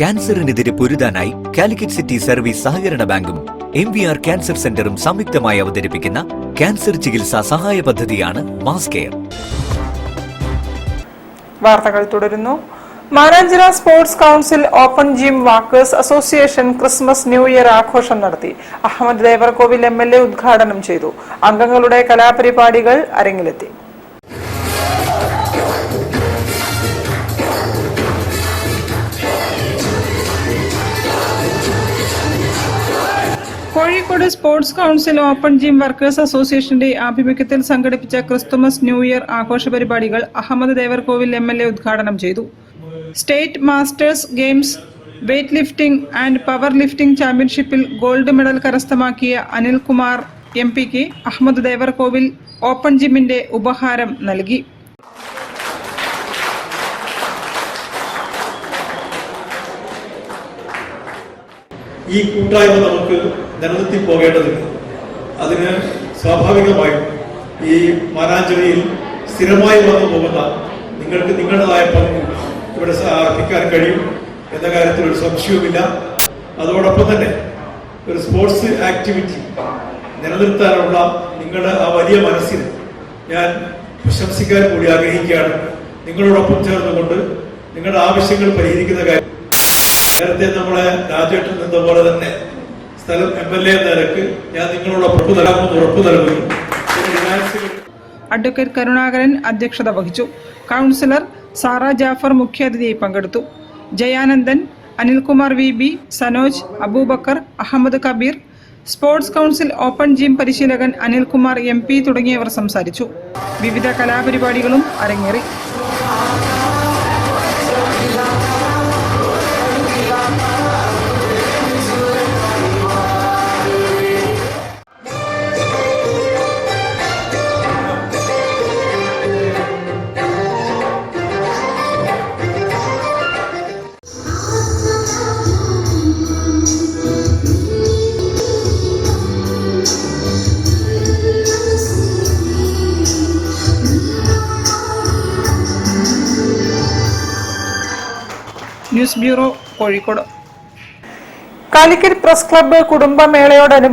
ക്യാൻസറിനെതിരെ പൊരുതാനായി Calicut city service സഹകരണ ബാങ്കും MVR cancer സെന്ററും സംയുക്തമായി അവതരിപ്പിക്കുന്ന ക്യാൻസർ ചികിത്സാ സഹായ പദ്ധതിയാണ് മാസ് കെയർ. വാർത്തകൾ തുടരുന്നു. Mananchira sports council open gym workers association christmas new year ആഘോഷം നടത്തി. അഹമ്മദ് ദേവർകോവിൽ MLA ഉദ്ഘാടനം ചെയ്തു. അംഗങ്ങളുടെ കലാപരിപാടികൾ അരങ്ങിലെത്തി. Kozhikode sports council open gym workers അസോസിയേഷന്റെ ആഭിമുഖ്യത്തിൽ സംഘടിപ്പിച്ച ക്രിസ്തുമസ് ന്യൂ ഇയർ ആഘോഷ പരിപാടികൾ അഹമ്മദ് ദേവർകോവിൽ MLA ഉദ്ഘാടനം ചെയ്തു. State masters games weight lifting and power lifting ചാമ്പ്യൻഷിപ്പിൽ ഗോൾഡ് മെഡൽ കരസ്ഥമാക്കിയ അനിൽകുമാർ MP-ക്ക് അഹമ്മദ് ദേവർകോവിൽ ഓപ്പൺ ജിമ്മിന്റെ ഉപഹാരം നൽകി. ഈ കൂട്ടായ്മ നമുക്ക് നിലനിർത്തി പോകേണ്ടതുണ്ട്. അതിന് സ്വാഭാവികമായും ഈ മാനാഞ്ചിറയിൽ സ്ഥിരമായി വന്നു പോകുന്ന നിങ്ങൾക്ക് നിങ്ങളുടേതായ പങ്ക് ഇവിടെ അർപ്പിക്കാൻ കഴിയും എന്ന കാര്യത്തിൽ ഒരു സംശയവുമില്ല. അതോടൊപ്പം തന്നെ ഒരു സ്പോർട്സ് ആക്ടിവിറ്റി നിലനിർത്താനുള്ള നിങ്ങളുടെ ആ വലിയ മനസ്സിന് ഞാൻ പ്രശംസിക്കാൻ കൂടി ആഗ്രഹിക്കുകയാണ്. നിങ്ങളോടൊപ്പം ചേർന്നുകൊണ്ട് നിങ്ങളുടെ ആവശ്യങ്ങൾ പരിഹരിക്കുന്ന കാര്യം നേരത്തെ നമ്മളെ രാജേട്ടൻ നിന്ന പോലെ തന്നെ സ്ഥലം MLA എന്ന നിലക്ക് ഞാൻ നിങ്ങളോടൊപ്പം ഉറപ്പ് നൽകുന്നു. അഡ്വക്കേറ്റ് കരുണാകരൻ അധ്യക്ഷത വഹിച്ചു. കൌൺസിലർ സാറ ജാഫർ മുഖ്യാതിഥിയായി പങ്കെടുത്തു. Jayanandan, Anilkumar VB, Sanoj, Abubakar, Ahammed Kabeer, sports council open gym പരിശീലകൻ അനിൽകുമാർ MP തുടങ്ങിയവർ സംസാരിച്ചു. വിവിധ കലാപരിപാടികളും അരങ്ങേറി. News bureau, Kozhikode. Calicut press club കുടുംബമേളയോടനുബന്ധിച്ച്